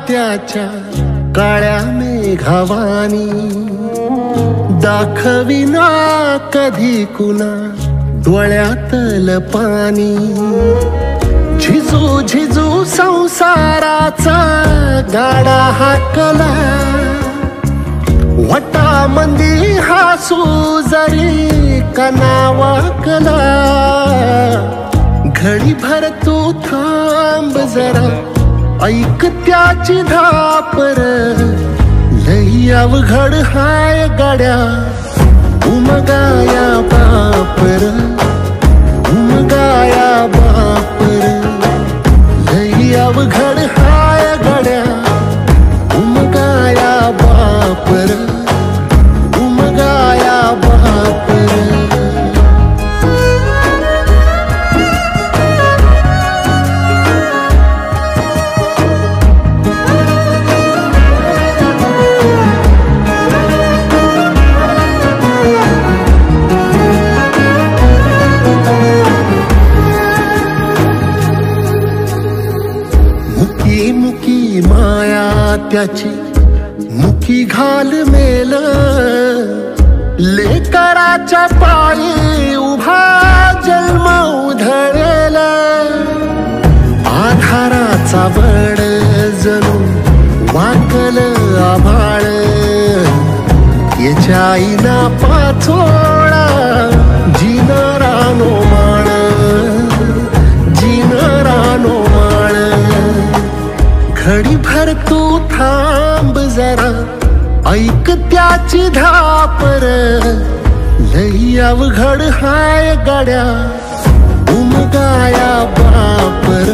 त्याच्या काळ्या मेघावानी, दाखविना कधी कुणा डोळ्यातल पाणी। झिजू झिजू संसाराचा गाडा हाकला, वटामंदी हासू जरी कणा वाकला। घडीभर तू थांब जरा, ऐक त्याची धापर, लई अवघड हाय गड्या उमगाया बापर, उमगाया बापर। लई अवघड हाय गड्या उमगाया बापर, उमगाया बापर। मुकी माया त्याची मुकी घाल मेल, लेकराच्या पायी उभा जन्म उधळेल। आधाराचा बळ जणू वाकल आभाळ, याच्या आईना पाचोळा जिनरानो माळ, जिनरानो माळ। घडीभर तू थांब जरा, ऐक त्याची धापर, लई अवघड हाय गड्या उमगाया बापर।